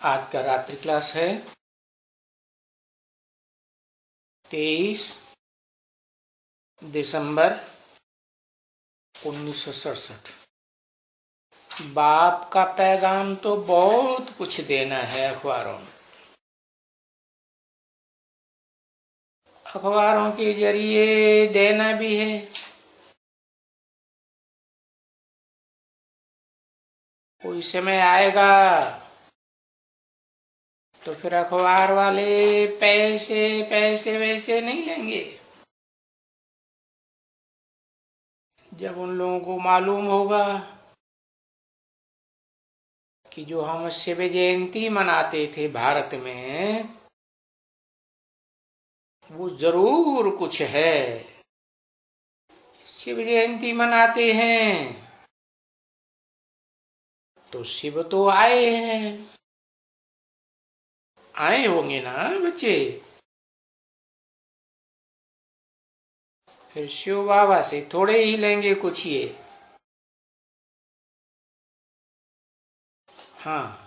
आज का रात्रि क्लास है 23 दिसंबर 1967। बाप का पैगाम तो बहुत कुछ देना है अखबारों में। अखबारों के जरिए देना भी है, कोई समय आएगा तो फिर अखबार वाले पैसे पैसे वैसे नहीं लेंगे। जब उन लोगों को मालूम होगा कि जो हम शिव जयंती मनाते थे भारत में, वो जरूर कुछ है। शिव जयंती मनाते हैं तो शिव तो आए हैं, आए होंगे ना बच्चे। फिर शिव बाबा से थोड़े ही लेंगे कुछ ये। हाँ,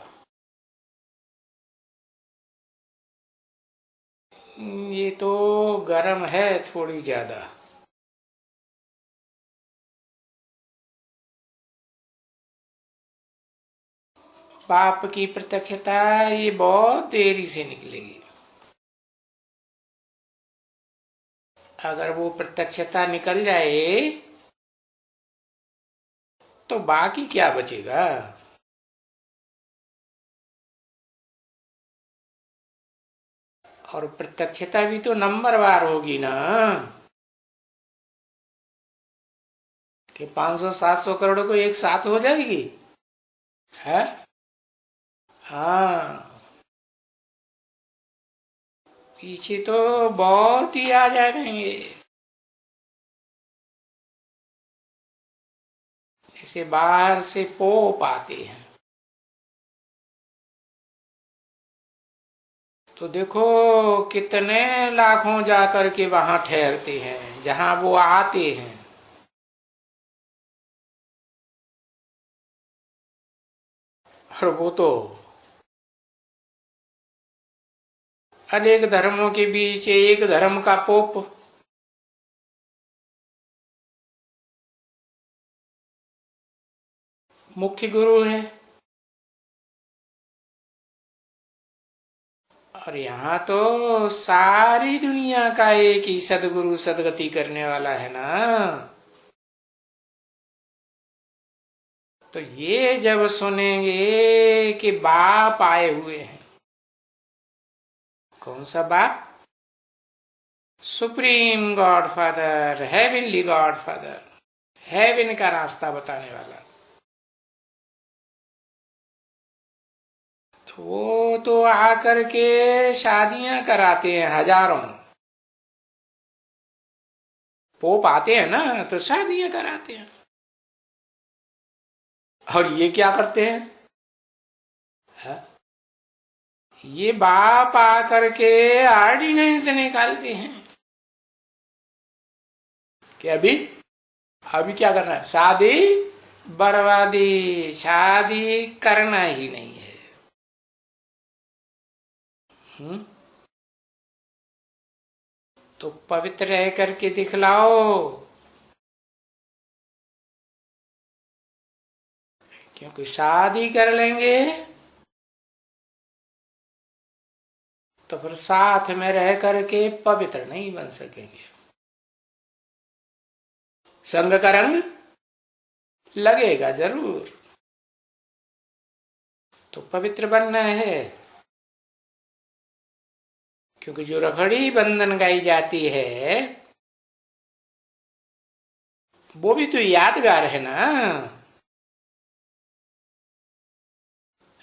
ये तो गर्म है थोड़ी ज्यादा। पाप की प्रत्यक्षता ये बहुत देरी से निकलेगी। अगर वो प्रत्यक्षता निकल जाए तो बाकी क्या बचेगा। और प्रत्यक्षता भी तो नंबरवार होगी ना, कि 500-700 करोड़ को एक साथ हो जाएगी है। हाँ, पीछे तो बहुत ही आ जाएंगे। जैसे बाहर से पोप आते हैं तो देखो कितने लाखों जाकर के वहां ठहरते हैं जहां वो आते हैं। और वो तो अनेक धर्मों के बीच एक धर्म का पोप। मुख्य गुरु है। और यहाँ तो सारी दुनिया का एक ही सदगुरु सदगति करने वाला है ना। तो ये जब सुनेंगे कि बाप आए हुए हैं, कौन सा बाप? Supreme God father, heavenly God father, heaven का रास्ता बताने वाला। तो वो तो आकर के शादियां कराते हैं हजारों। पोप आते हैं ना तो शादियां कराते हैं। और ये क्या करते हैं हा? ये बाप आकर के ऑर्डिनेंस निकालते हैं कि अभी अभी क्या करना है, शादी बर्बादी, शादी करना ही नहीं है। हम्म, तो पवित्र रह करके दिखलाओ। क्योंकि शादी कर लेंगे तो फिर साथ में रह करके पवित्र नहीं बन सकेंगे। संग का रंग लगेगा जरूर। तो पवित्र बनना है। क्योंकि जो रखड़ी बंधन गाई जाती है वो भी तो यादगार है ना।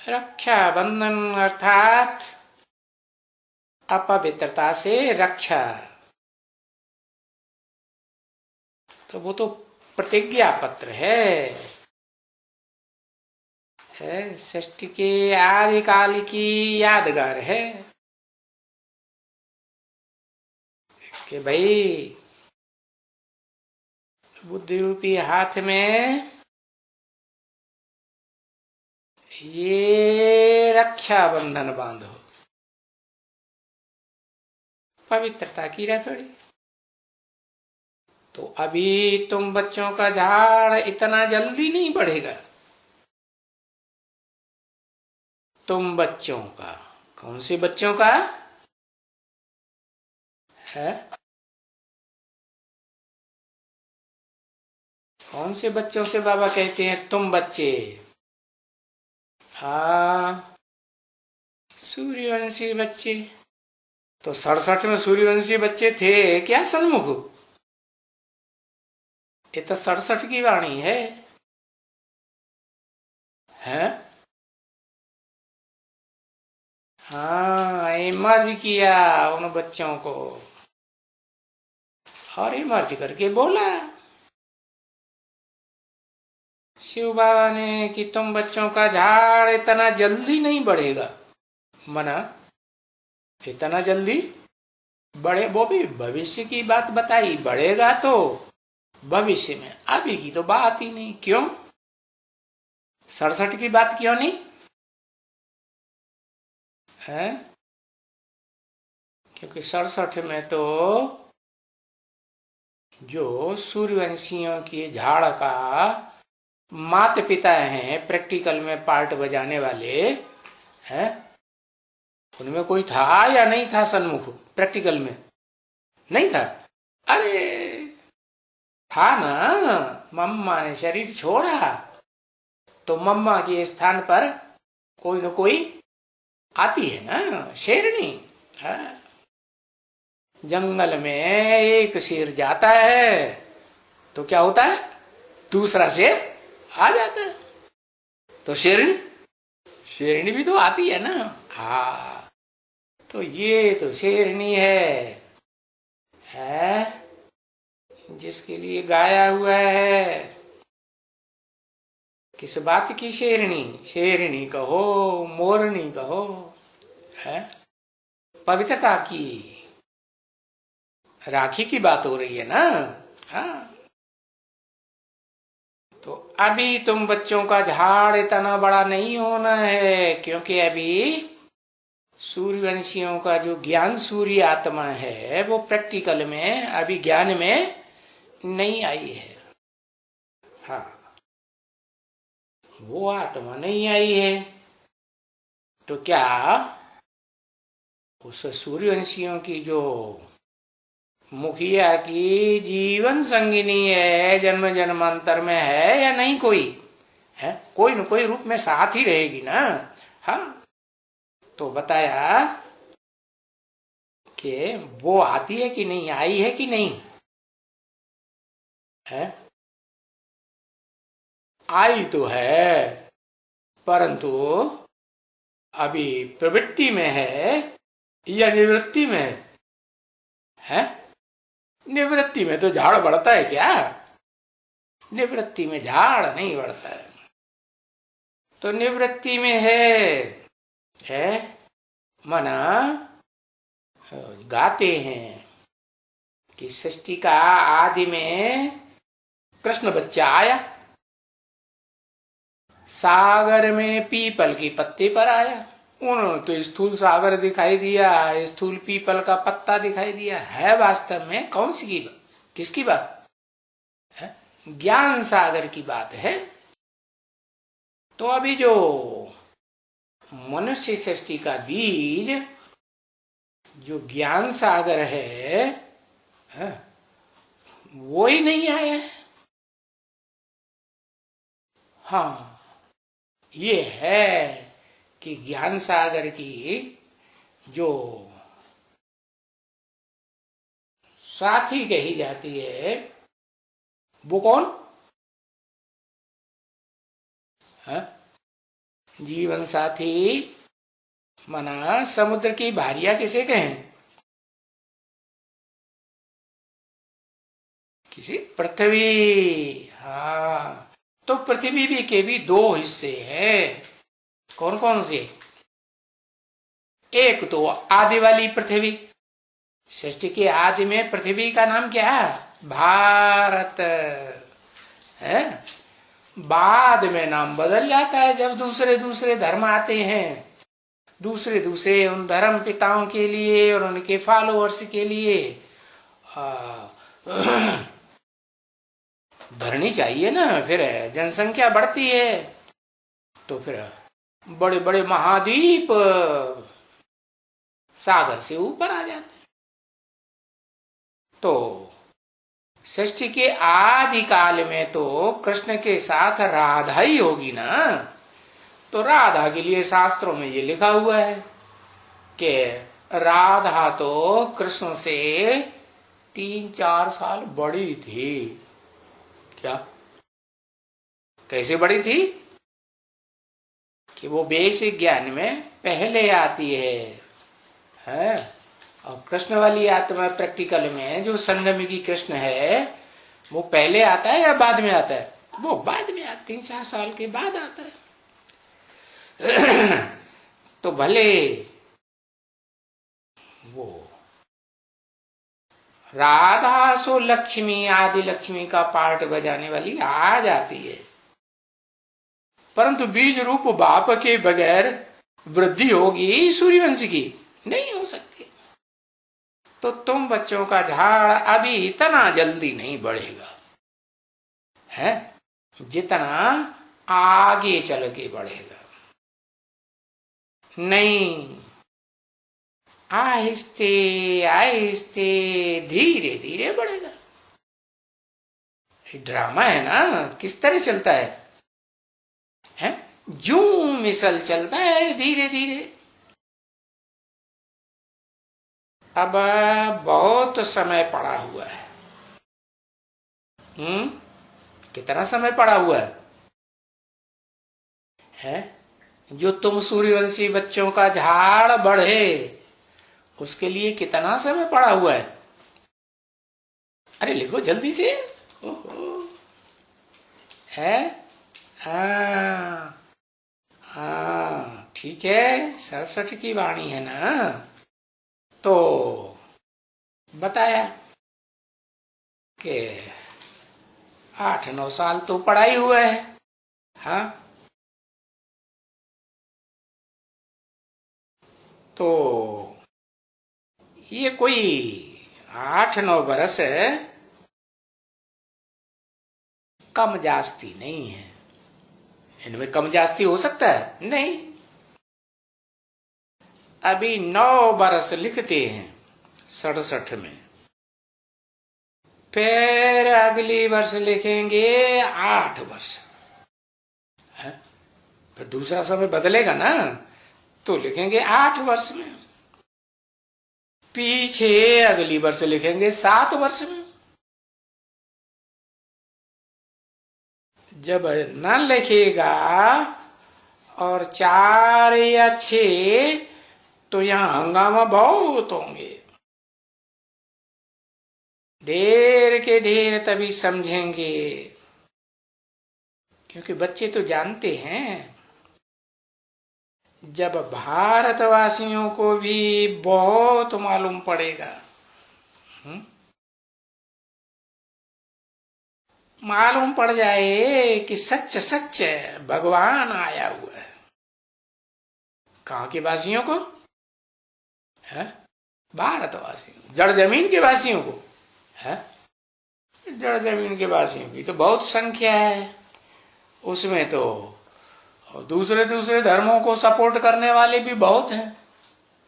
रक्षा बंधन अर्थात अपवित्रता से रक्षा। तो वो तो प्रतिज्ञा पत्र है सृष्टि के आदिकाल की यादगार है कि भाई बुद्धि रूपी हाथ में ये रक्षाबंधन बांधो, पवित्रता की रखड़ी। तो अभी तुम बच्चों का झाड़ इतना जल्दी नहीं बढ़ेगा। तुम बच्चों का, कौन से बच्चों का है? कौन से बच्चों से बाबा कहते हैं तुम बच्चे? हाँ, सूर्यवंशी बच्चे। तो 67 में सूर्यवंशी बच्चे थे क्या सन्मुख? ये तो 67 की वाणी है, हैं? हाँ, इमर्ज किया उन बच्चों को और इमर्ज करके बोला शिव बाबा ने कि तुम बच्चों का झाड़ इतना जल्दी नहीं बढ़ेगा। मना इतना जल्दी बढ़े, वो भी भविष्य की बात बताई, बढ़ेगा तो भविष्य में, अभी की तो बात ही नहीं। क्यों 67 की बात क्यों नहीं है? क्योंकि 67 में तो जो सूर्यवंशियों की झाड़ का माता पिता हैं, प्रैक्टिकल में पार्ट बजाने वाले हैं, उनमें कोई था या नहीं था सन्मुख? प्रैक्टिकल में नहीं था। अरे था ना, मम्मा ने शरीर छोड़ा तो मम्मा के स्थान पर कोई न कोई आती है ना, शेरनी। जंगल में एक शेर जाता है तो क्या होता है, दूसरा शेर आ जाता है। तो शेरनी भी तो आती है ना। हाँ, तो ये तो शेरनी है जिसके लिए गाया हुआ है। किस बात की शेरनी? शेरनी कहो, मोरनी कहो, है पवित्रता की, राखी की बात हो रही है ना। हाँ, तो अभी तुम बच्चों का झाड़ इतना बड़ा नहीं होना है, क्योंकि अभी सूर्यवंशियों का जो ज्ञान सूर्य आत्मा है वो प्रैक्टिकल में अभी ज्ञान में नहीं आई है। हाँ, वो आत्मा नहीं आई है। तो क्या उस सूर्यवंशियों की जो मुखिया की जीवन संगिनी है, जन्म जन्मांतर में है या नहीं? कोई है, कोई न कोई रूप में साथ ही रहेगी ना। हाँ, तो बताया कि वो आती है कि नहीं, आई है कि नहीं है? आई तो है, परंतु अभी प्रवृत्ति में है या निवृत्ति में है? निवृत्ति में तो झाड़ बढ़ता है क्या? निवृत्ति में झाड़ नहीं बढ़ता है। तो निवृत्ति में है मना गाते हैं कि सृष्टि का आदि में कृष्ण बच्चा आया, सागर में पीपल की पत्ती पर आया। उन्होंने तो स्थूल सागर दिखाई दिया, स्थूल पीपल का पत्ता दिखाई दिया। है वास्तव में कौन सी की बात, किसकी बात है? ज्ञान सागर की बात है। तो अभी जो मनुष्य सृष्टि का बीज जो ज्ञान सागर है, वो ही नहीं आया है। हाँ, ये है कि ज्ञान सागर की जो साथी कही जाती है वो कौन है? जीवन साथी मना समुद्र की भारिया किसे कहें? किसी पृथ्वी। हाँ, तो पृथ्वी भी के भी दो हिस्से हैं। कौन कौन से? एक तो आदि वाली पृथ्वी, सृष्टि के आदि में पृथ्वी का नाम क्या है? भारत है। बाद में नाम बदल जाता है जब दूसरे दूसरे धर्म आते हैं, दूसरे दूसरे उन धर्म पिताओं के लिए और उनके फॉलोअर्स के लिए भरनी चाहिए ना। फिर जनसंख्या बढ़ती है तो फिर बड़े बड़े महाद्वीप सागर से ऊपर आ जाते हैं। तो सृष्टि के आदि काल में तो कृष्ण के साथ राधा ही होगी ना। तो राधा के लिए शास्त्रों में ये लिखा हुआ है कि राधा तो कृष्ण से 3-4 साल बड़ी थी। क्या कैसे बड़ी थी कि वो बेसिक ज्ञान में पहले आती है? और कृष्ण वाली आत्मा प्रैक्टिकल में जो संगम की कृष्ण है वो पहले आता है या बाद में आता है? वो बाद में आता, 3-4 साल के बाद आता है। तो भले वो राधा सो लक्ष्मी, आदि लक्ष्मी का पार्ट बजाने वाली आ जाती है, परंतु बीज रूप बाप के बगैर वृद्धि होगी सूर्यवंश की? नहीं हो सकती। तो तुम बच्चों का झाड़ अभी इतना जल्दी नहीं बढ़ेगा है जितना आगे चल के बढ़ेगा। नहीं, आहिस्ते आहिस्ते धीरे धीरे बढ़ेगा। ड्रामा है ना, किस तरह चलता है? जू मिसल चलता है धीरे धीरे। अब बहुत समय पड़ा हुआ है। कितना समय पड़ा हुआ है? जो तुम सूर्यवंशी बच्चों का झाड़ बढ़े उसके लिए कितना समय पड़ा हुआ है? अरे लिखो जल्दी से। ओहो, है? हाँ हाँ, ठीक है, 67 की वाणी है ना। तो बताया कि 8-9 साल तो पढ़ाई हुआ है। हाँ, तो ये कोई 8-9 बरस कम जास्ती नहीं है। इनमें कम जास्ती हो सकता है? नहीं। अभी 9 बरस लिखते हैं 67 में, फिर अगली वर्ष लिखेंगे 8 वर्ष। फिर दूसरा समय बदलेगा ना, तो लिखेंगे 8 वर्ष में। पीछे अगली वर्ष लिखेंगे 7 वर्ष में। जब न लिखेगा और 4 या 6 तो यहां हंगामा बहुत होंगे। ढेर के ढेर तभी समझेंगे, क्योंकि बच्चे तो जानते हैं जब भारतवासियों को भी बहुत मालूम पड़ेगा, मालूम पड़ जाए कि सच सच भगवान आया हुआ है। कहां के वासियों को है? भारतवासियों, जड़ जमीन के वासियों को है। जड़ जमीन के वासियों की तो बहुत संख्या है। उसमें तो दूसरे दूसरे धर्मों को सपोर्ट करने वाले भी बहुत हैं।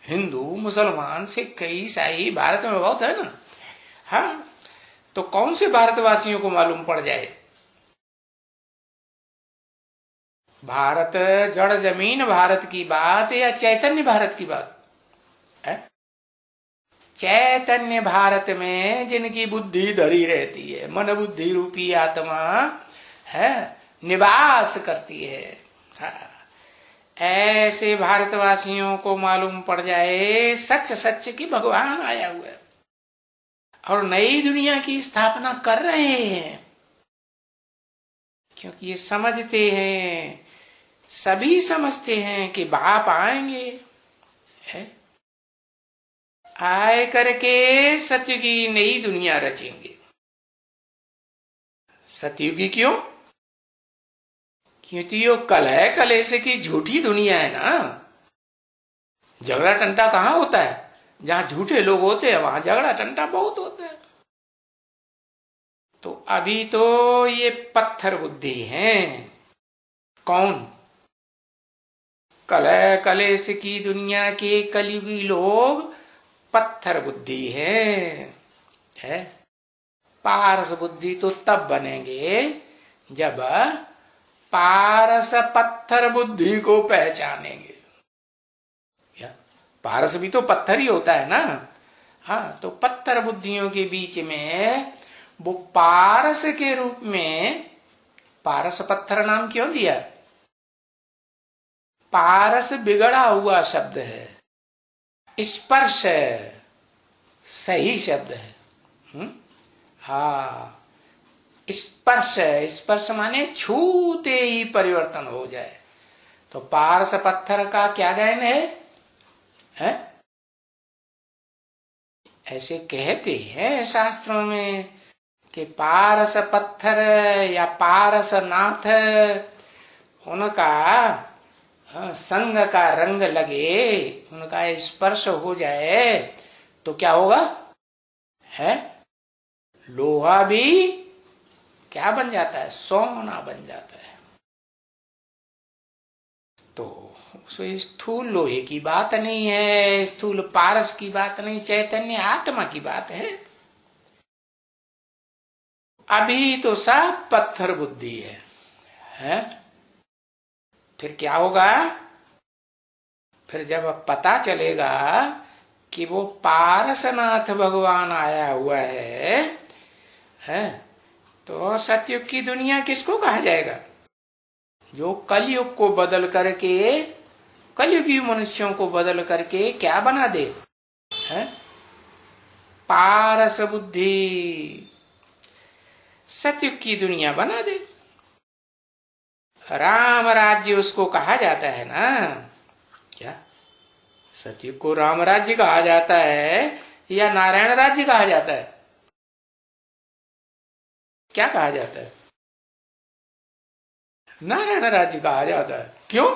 हिंदू, मुसलमान, सिख, ईसाई भारत में बहुत है ना। हाँ, तो कौन से भारतवासियों को मालूम पड़ जाए? भारत जड़ जमीन भारत की बात या चैतन्य भारत की बात है? चैतन्य भारत में जिनकी बुद्धि धरी रहती है, मन बुद्धि रूपी आत्मा है, निवास करती है। हाँ, ऐसे भारतवासियों को मालूम पड़ जाए सच सच कि भगवान आया हुआ है और नई दुनिया की स्थापना कर रहे हैं, क्योंकि ये समझते हैं, सभी समझते हैं कि बाप आएंगे, है? आए करके सत्य की नई दुनिया रचेंगे। सतयुगी क्यों? क्योंकि यो कलह कलेश की झूठी दुनिया है ना। झगड़ा टंटा कहाँ होता है? जहां झूठे लोग होते हैं वहां झगड़ा टंटा बहुत होता है। तो अभी तो ये पत्थर बुद्धि है। कौन? कलह कलेश की दुनिया के कलयुगी लोग पत्थर बुद्धि है। पारस बुद्धि तो तब बनेंगे जब पारस पत्थर बुद्धि को पहचानेंगे। पारस भी तो पत्थर ही होता है ना। हाँ, तो पत्थर बुद्धियों के बीच में वो पारस के रूप में, पारस पत्थर नाम क्यों दिया? पारस बिगड़ा हुआ शब्द है, स्पर्श सही शब्द है। हाँ, स्पर्श, स्पर्श माने छूते ही परिवर्तन हो जाए। तो पारस पत्थर का क्या ज्ञान है? ऐसे कहते हैं शास्त्रों में कि पारस पत्थर या पारस नाथ, उनका संग का रंग लगे, उनका स्पर्श हो जाए तो क्या होगा? है लोहा भी क्या बन जाता है? सोना बन जाता है। तो स्थूल लोहे की बात नहीं है, स्थूल पारस की बात नहीं, चैतन्य आत्मा की बात है। अभी तो सब पत्थर बुद्धि है? फिर क्या होगा? फिर जब पता चलेगा कि वो पारसनाथ भगवान आया हुआ है, तो सतयुग की दुनिया किसको कहा जाएगा? जो कलयुग को बदल करके, कलयुगी मनुष्यों को बदल करके क्या बना दे? है पारस बुद्धि, सतयुग की दुनिया बना दे। राम राज्य उसको कहा जाता है ना। क्या सतयुग को राम राज्य कहा जाता है या नारायण राज्य कहा जाता है? क्या कहा जाता है? नारायण राज्य कहा जाता है। क्यों?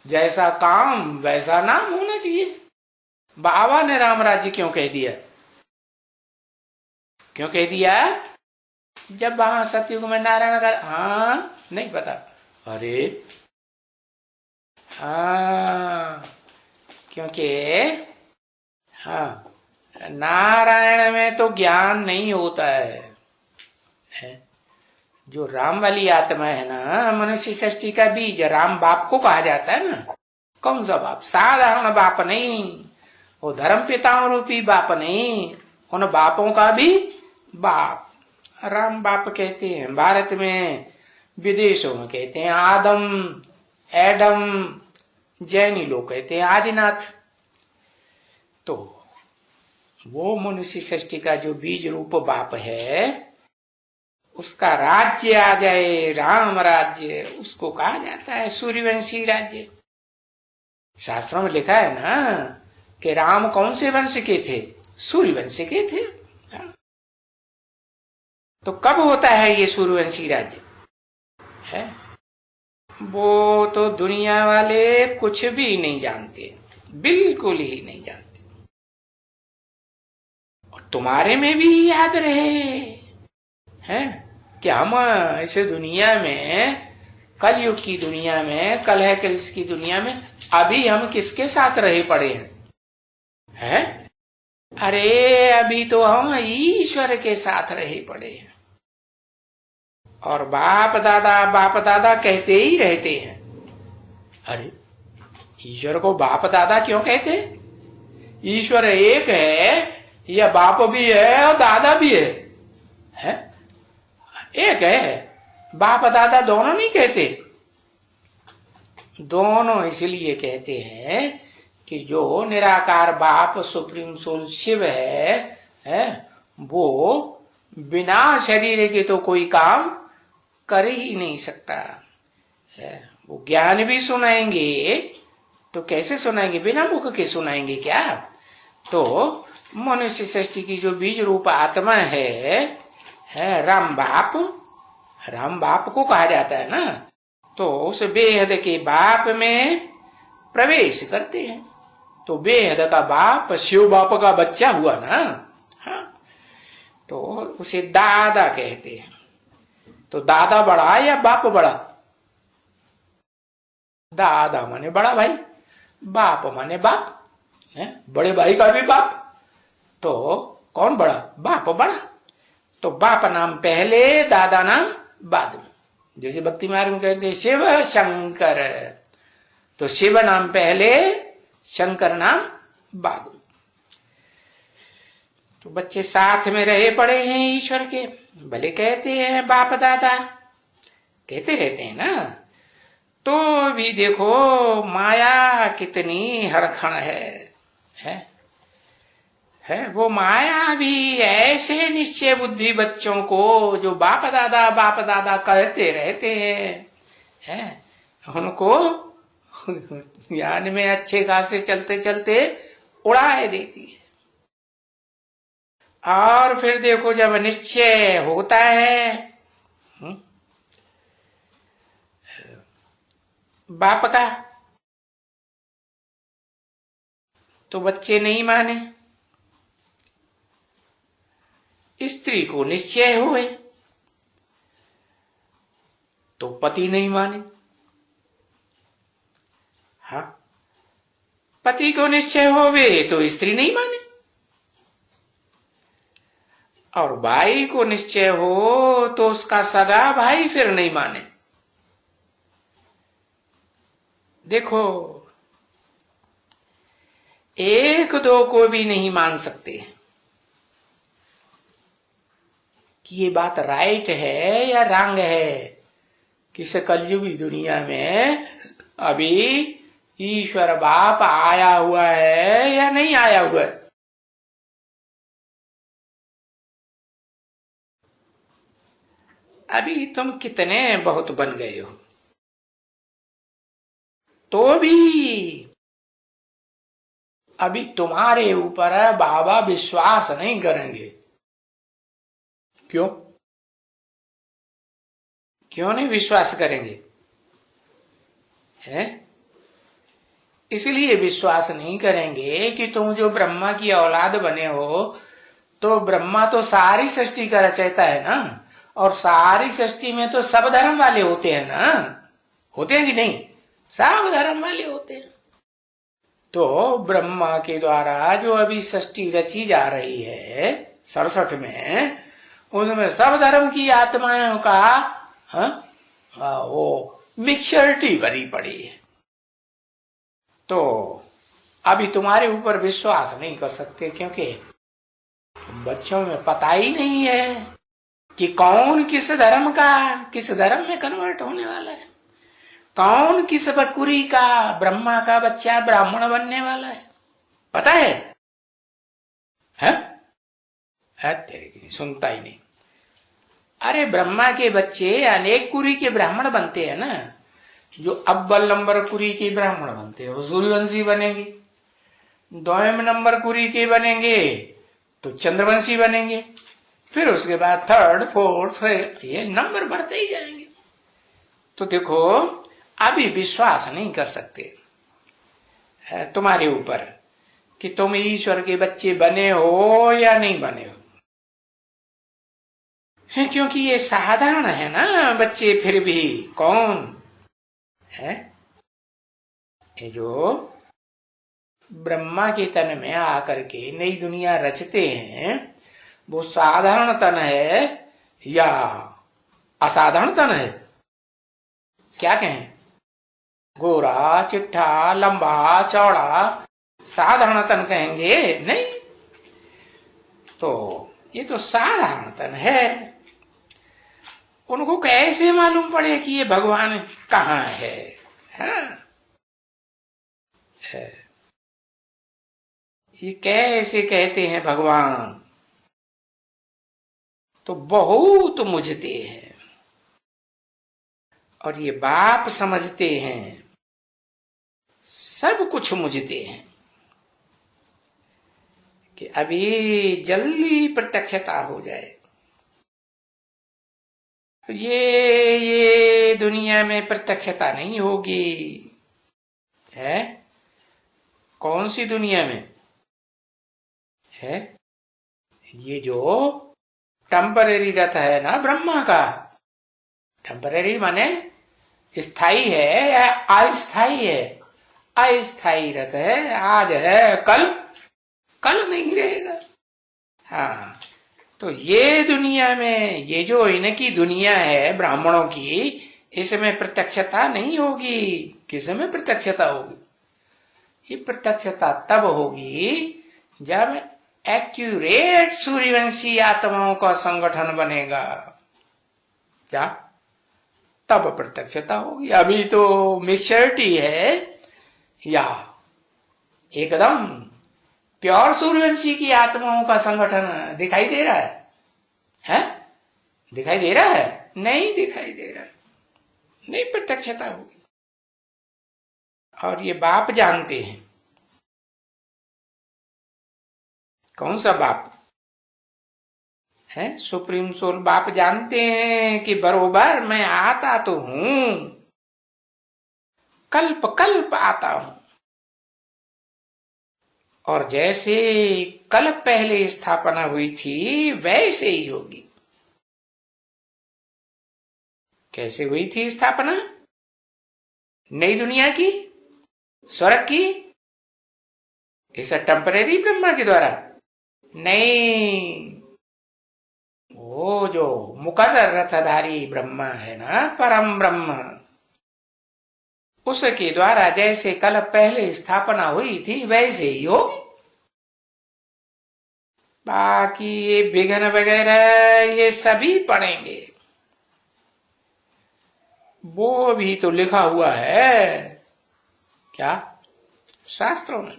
जैसा काम वैसा नाम होना चाहिए। बाबा ने राम राज्य क्यों कह दिया? क्यों कह दिया? जब वहां सतयुग में नारायण का, हाँ नहीं पता? अरे हाँ, क्योंकि हाँ, नारायण में तो ज्ञान नहीं होता है। जो राम वाली आत्मा है ना, मनुष्य सृष्टि का बीज, राम बाप को कहा जाता है ना। कौन सा बाप? साधारण बाप नहीं, वो धर्म पिताओं रूपी बाप नहीं, उन बापों का भी बाप राम बाप कहते हैं। भारत में, विदेशों में कहते हैं आदम, एडम, जैनी लोग कहते हैं आदिनाथ। तो वो मनुष्य सृष्टि का जो बीज रूप बाप है, उसका राज्य आ जाए, राम राज्य, उसको कहा जाता है सूर्यवंशी राज्य। शास्त्रों में लिखा है ना कि राम कौन से वंश के थे? सूर्यवंश के थे। तो कब होता है ये सूर्यवंशी राज्य? है वो तो दुनिया वाले कुछ भी नहीं जानते, बिल्कुल ही नहीं जानते। और तुम्हारे में भी याद रहे है कि हम इस दुनिया में, कलयुग की दुनिया में, कलह कलेश की दुनिया में अभी हम किसके साथ रहे पड़े हैं? अरे अभी तो हम ईश्वर के साथ रहे पड़े हैं। और बाप दादा कहते ही रहते हैं। अरे ईश्वर को बाप दादा क्यों कहते? ईश्वर एक है, या बाप भी है और दादा भी है? एक है, बाप दादा दोनों नहीं कहते। दोनों इसलिए कहते हैं कि जो निराकार बाप सुप्रीम सोल शिव है वो बिना शरीर के तो कोई काम कर ही नहीं सकता है। वो ज्ञान भी सुनाएंगे तो कैसे सुनाएंगे? बिना मुख के सुनाएंगे क्या? तो मनुष्य सृष्टि की जो बीज रूप आत्मा है राम बाप, राम बाप को कहा जाता है ना, तो उस बेहद के बाप में प्रवेश करते हैं। तो बेहद का बाप शिव बाप का बच्चा हुआ ना, हाँ, तो उसे दादा कहते हैं। तो दादा बड़ा या बाप बड़ा? दादा माने बड़ा भाई, बाप माने बाप है, बड़े भाई का भी बाप। तो कौन बड़ा? बाप बड़ा। तो बाप नाम पहले, दादा नाम बाद में। जैसे भक्ति मार्ग में कहते हैं शिव शंकर, तो शिव नाम पहले, शंकर नाम बाद में। तो बच्चे साथ में रहे पड़े हैं ईश्वर के, भले कहते हैं बाप दादा, कहते रहते हैं ना, तो भी देखो माया कितनी हरखण है वो माया भी ऐसे निश्चय बुद्धि बच्चों को जो बाप दादा कहते रहते हैं, उनको ज्ञान में अच्छे खासे चलते चलते उड़ाए देती है। और फिर देखो जब निश्चय होता है बाप का, तो बच्चे नहीं माने। स्त्री को निश्चय हुए तो पति नहीं माने, हाँ, पति को निश्चय होवे तो स्त्री नहीं माने, और भाई को निश्चय हो तो उसका सगा भाई फिर नहीं माने। देखो एक दो को भी नहीं मान सकते कि ये बात राइट है या रॉन्ग है, किस कलयुगी दुनिया में अभी ईश्वर बाप आया हुआ है या नहीं आया हुआ है। अभी तुम कितने बहुत बन गए हो, तो भी अभी तुम्हारे ऊपर बाबा विश्वास नहीं करेंगे। क्यों नहीं विश्वास करेंगे? है इसलिए विश्वास नहीं करेंगे कि तुम जो ब्रह्मा की औलाद बने हो, तो ब्रह्मा तो सारी सृष्टि का रचयिता है ना, और सारी सृष्टि में तो सब धर्म वाले होते हैं ना, होते हैं कि नहीं? सब धर्म वाले होते हैं। तो ब्रह्मा के द्वारा जो अभी सृष्टि रची जा रही है 67 में, उनमें सब धर्म की आत्माओं का वो मिक्सरिटी भरी पड़ी है। तो अभी तुम्हारे ऊपर विश्वास नहीं कर सकते, क्योंकि बच्चों में पता ही नहीं है कि कौन किस धर्म में कन्वर्ट होने वाला है, कौन किस बकुरी का, ब्रह्मा का बच्चा ब्राह्मण बनने वाला है। पता है? तेरे सुनता ही नहीं। अरे ब्रह्मा के बच्चे अनेक कुरी के ब्राह्मण बनते हैं ना। जो अव्वल नंबर कुरी के ब्राह्मण बनते हैं वो सूर्यवंशी बनेंगे, 2वें नंबर कुरी के बनेंगे तो चंद्रवंशी बनेंगे, फिर उसके बाद 3rd 4th ये नंबर बढ़ते ही जाएंगे। तो देखो अभी विश्वास नहीं कर सकते तुम्हारे ऊपर कि तुम ईश्वर के बच्चे बने हो या नहीं बने हो, क्योंकि ये साधारण है ना बच्चे। फिर भी कौन है ये जो ब्रह्मा के तन में आकर के नई दुनिया रचते हैं, वो साधारण तन है या असाधारण तन है? क्या कहें? गोरा चिट्ठा लंबा चौड़ा साधारण तन कहेंगे? नहीं, तो ये तो साधारण तन है। उनको कैसे मालूम पड़े कि ये भगवान कहाँ है? ये कैसे कहते हैं भगवान? तो बहुत मुझते हैं, और ये बाप समझते हैं, सब कुछ मुझते हैं कि अभी जल्दी प्रत्यक्षता हो जाए। ये दुनिया में प्रत्यक्षता नहीं होगी। है कौन सी दुनिया में है? ये जो टेम्परेरी रथ है ना ब्रह्मा का, टेम्परेरी माने स्थाई है या अस्थाई है? अस्थाई रथ है, आज है कल नहीं रहेगा। हाँ, तो ये दुनिया में ये जो इनकी दुनिया है ब्राह्मणों की, इसमें प्रत्यक्षता नहीं होगी। किसमें प्रत्यक्षता होगी? ये प्रत्यक्षता तब होगी जब एक्यूरेट सूर्यवंशी आत्माओं का संगठन बनेगा। क्या? तब प्रत्यक्षता होगी। अभी तो मिक्सचरिटी है, या एकदम प्योर सूर्यवंशी की आत्माओं का संगठन दिखाई दे रहा है? दिखाई दे रहा है? नहीं दिखाई दे रहा है, नहीं प्रत्यक्षता होगी। और ये बाप जानते हैं। कौन सा बाप है? सुप्रीम सोल बाप जानते हैं कि बरोबर मैं आता तो हूं, कल्प कल्प आता हूं, और जैसे कल पहले स्थापना हुई थी वैसे ही होगी। कैसे हुई थी स्थापना? नई दुनिया की, स्वर्ग की, इस टेम्परेरी ब्रह्मा के द्वारा नहीं। वो जो मुकर्रर रथधारी ब्रह्मा है ना, परम ब्रह्म, उसके द्वारा जैसे कल पहले स्थापना हुई थी वैसे ही होगी। बाकी ये विघ्न वगैरह ये सभी पढ़ेंगे, वो भी तो लिखा हुआ है। क्या? शास्त्रों में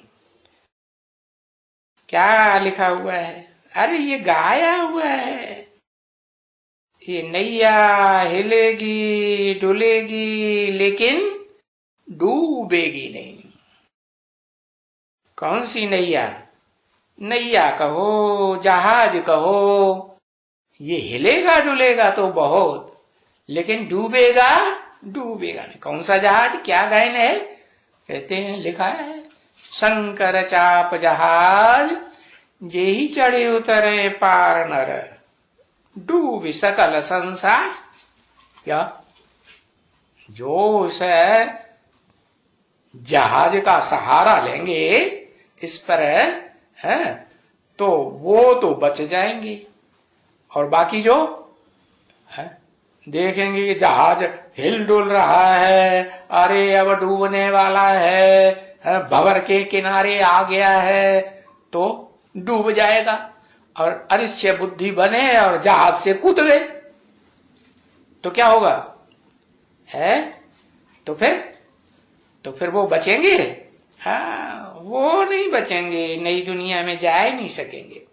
क्या लिखा हुआ है? अरे ये गाया हुआ है। ये नैया हिलेगी डुलेगी लेकिन डूबेगी नहीं। कौन सी नैया? नैया कहो, जहाज कहो, ये हिलेगा डुलेगा तो बहुत, लेकिन डूबेगा नहीं। कौन सा जहाज? क्या गायन है? कहते हैं, लिखा है, शंकर चाप जहाज जेहि चढ़े उतरे पार नर, डूब सकल संसार। क्या? जो उस जहाज का सहारा लेंगे इस पर है तो वो तो बच जाएंगे, और बाकी जो है देखेंगे कि जहाज हिल डुल रहा है, अरे अब डूबने वाला है, भंवर के किनारे आ गया है, तो डूब जाएगा। और अनिश्चय बुद्धि बने और जहाज से कूद गए तो क्या होगा? है तो फिर वो बचेंगे? हाँ, वो नहीं बचेंगे, नई दुनिया में जा ही नहीं सकेंगे।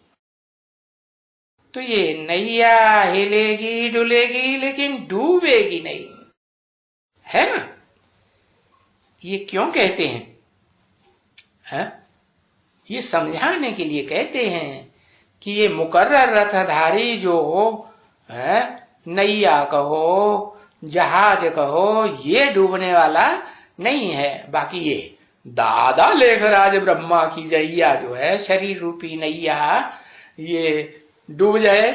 तो ये नैया हिलेगी डुलेगी लेकिन डूबेगी नहीं, है ना? ये क्यों कहते हैं? ये समझाने के लिए कहते हैं कि ये मुकर्रर रथधारी जो है, नैया कहो जहाज कहो, ये डूबने वाला नहीं है। बाकी ये दादा लेखराज ब्रह्मा की नैया जो है, शरीर रूपी नैया, ये डूब जाए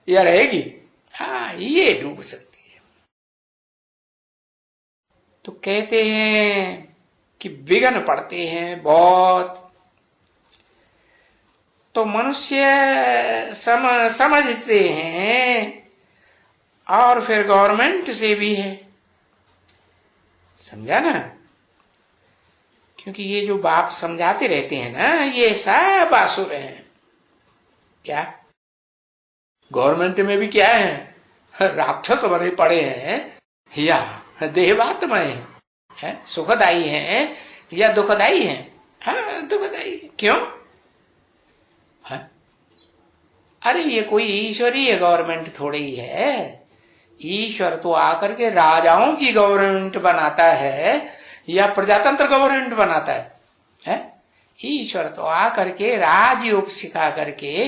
या रहेगी? हाँ, ये डूब सकती है। तो कहते हैं कि विघ्न पड़ते हैं बहुत, तो मनुष्य समझते हैं, और फिर गवर्नमेंट से भी है। समझा ना? क्योंकि ये जो बाप समझाते रहते हैं ना, ये सब आसुर हैं। क्या? गवर्नमेंट में भी क्या है? राक्षस बने पड़े हैं, या देवात्माएं हैं, सुखदाई हैं या दुखदाई हैं? हाँ, दुखदाई। क्यों? अरे ये कोई ईश्वरीय गवर्नमेंट थोड़ी ही है। ईश्वर तो आकर के राजाओं की गवर्नमेंट बनाता है या प्रजातंत्र गवर्नमेंट बनाता है? ईश्वर तो आकर के राजयोग सिखा करके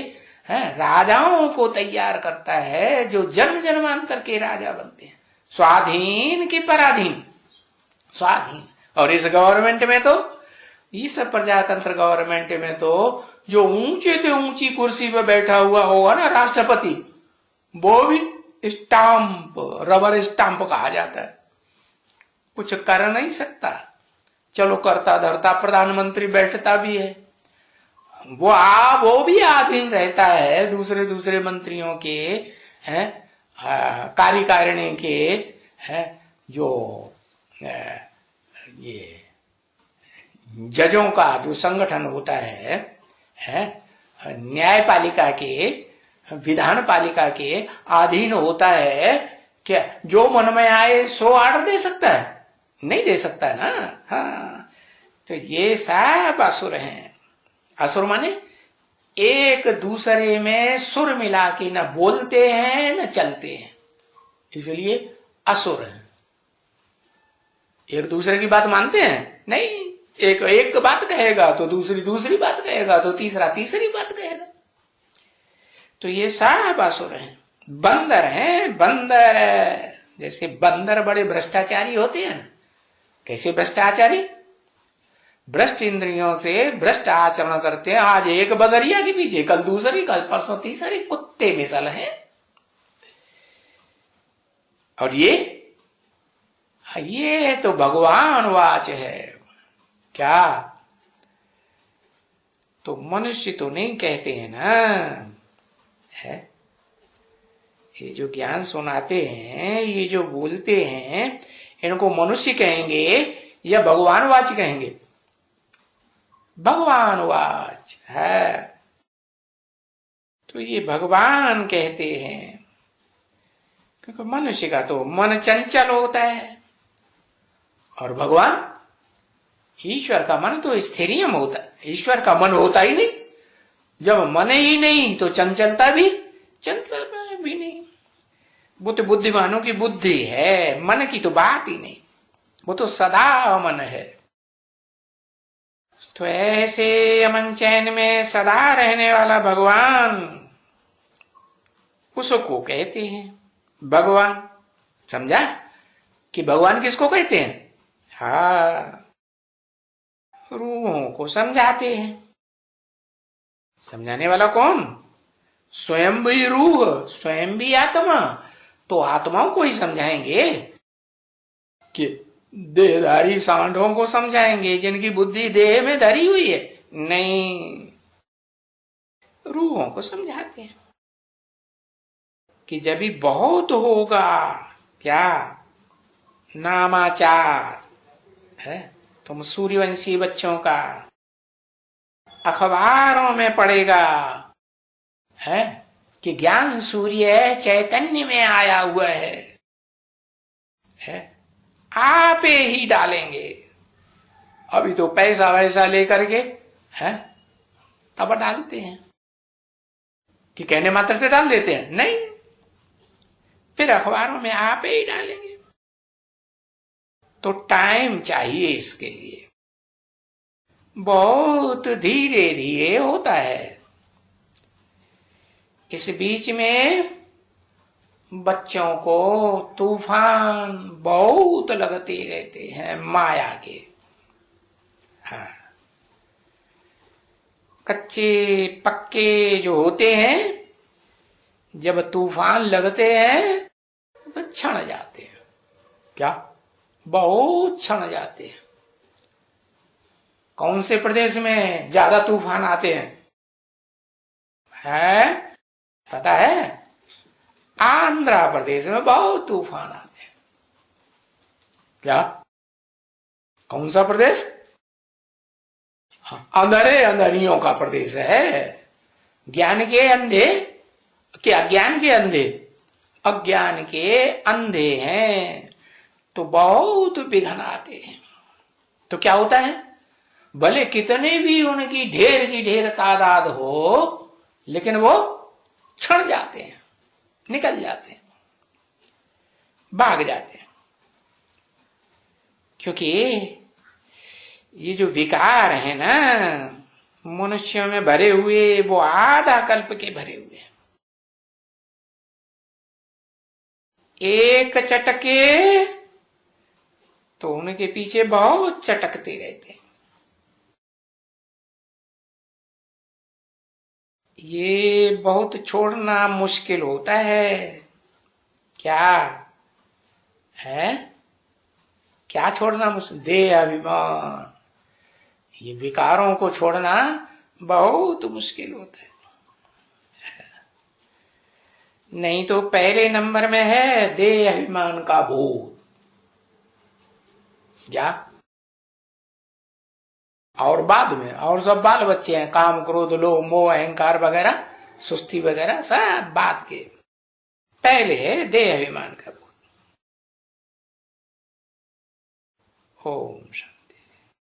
है, राजाओं को तैयार करता है जो जन्म जन्मांतर के राजा बनते हैं, स्वाधीन की पराधीन, स्वाधीन। और इस गवर्नमेंट में तो, इस प्रजातंत्र गवर्नमेंट में तो जो ऊंचे से ऊंची कुर्सी पे बैठा हुआ होगा ना राष्ट्रपति, वो भी स्टाम्प, रबर स्टाम्प कहा जाता है, कुछ कर नहीं सकता। चलो करता धरता प्रधानमंत्री बैठता भी है, वो भी अधीन रहता है दूसरे दूसरे मंत्रियों के, हैं, कार्यकारिणी के, हैं, जो ये जजों का जो संगठन होता है, न्यायपालिका के, विधान पालिका के अधीन होता है। क्या जो मन में आए सो आर्डर दे सकता है? नहीं दे सकता ना। हाँ, तो ये सब असुर हैं। असुर माने एक दूसरे में सुर मिला के न बोलते हैं न चलते हैं, इसलिए असुर हैं। एक दूसरे की बात मानते हैं नहीं, एक बात कहेगा तो दूसरी बात कहेगा तो तीसरी बात कहेगा। तो ये सब असुर हैं, बंदर हैं, बंदर। जैसे बंदर बड़े भ्रष्टाचारी होते हैं ना, कैसे भ्रष्टाचारी? भ्रष्ट इंद्रियों से भ्रष्ट आचरण करते हैं। आज एक बगरिया के पीछे, कल दूसरी, कल परसों तीसरी, कुत्ते मिसल हैं। और ये तो भगवान वाच है। क्या? तो मनुष्य तो नहीं कहते हैं ना, है? ये जो ज्ञान सुनाते हैं, ये जो बोलते हैं, इनको मनुष्य कहेंगे या भगवान वाच कहेंगे? भगवान वाच है। तो ये भगवान कहते हैं, क्योंकि मनुष्य का तो मन चंचल होता है, और भगवान, ईश्वर का मन तो स्थिरियम होता है। ईश्वर का मन होता ही नहीं। जब मन ही नहीं तो चंचलता भी नहीं। वो तो बुद्धिमानों की बुद्धि है, मन की तो बात ही नहीं, वो तो सदा मन है। तो ऐसे अमन चैन में सदा रहने वाला भगवान, उसको कहते हैं भगवान। समझा कि भगवान किसको कहते हैं? हाँ, रूहों को समझाते हैं। समझाने वाला कौन? स्वयं भी रूह, स्वयं भी आत्मा। तो आत्माओं को ही समझाएंगे कि देहधारी सांडों को समझाएंगे जिनकी बुद्धि देह में धरी हुई है? नहीं, रूहों को समझाते हैं कि जब भी बहुत होगा, क्या नामाचार है, तुम सूर्यवंशी बच्चों का अखबारों में पड़ेगा, है कि ज्ञान सूर्य चैतन्य में आया हुआ है, आप ही डालेंगे। अभी तो पैसा वैसा लेकर के, है, तब डालते हैं कि कहने मात्र से डाल देते हैं? नहीं, फिर अखबारों में आप ही डालेंगे। तो टाइम चाहिए इसके लिए, बहुत धीरे धीरे होता है। इस बीच में बच्चों को तूफान बहुत लगते रहते हैं माया के। हाँ, कच्चे पक्के जो होते हैं, जब तूफान लगते हैं तो क्षण जाते हैं। क्या? बहुत क्षण जाते हैं। कौन से प्रदेश में ज्यादा तूफान आते हैं? है पता है? आंध्र प्रदेश में बहुत तूफान आते हैं। क्या? कौन सा प्रदेश? अंधेरे अंधेरियों का प्रदेश है। ज्ञान के अंधे, क्या अज्ञान के अंधे? अज्ञान के अंधे हैं, तो बहुत विघ्न आते हैं। तो क्या होता है? भले कितने भी उनकी ढेर की ढेर तादाद हो, लेकिन वो क्षण जाते हैं, निकल जाते हैं, भाग जाते हैं। क्योंकि ये जो विकार है ना, मनुष्यों में भरे हुए वो आधा कल्प के भरे हुए हैं। एक चटके तो उनके पीछे बहुत चटकते रहते हैं। ये बहुत छोड़ना मुश्किल होता है। क्या है? क्या छोड़ना मुश्किल? देह अभिमान, ये विकारों को छोड़ना बहुत मुश्किल होता है। नहीं तो पहले नंबर में है देह अभिमान का भूत। क्या? और बाद में और सब बाल बच्चे हैं, काम क्रोध लोभ मोह अहंकार वगैरह सुस्ती वगैरह सब बात के। पहले है देह अभिमान का भूत। ओम शांति।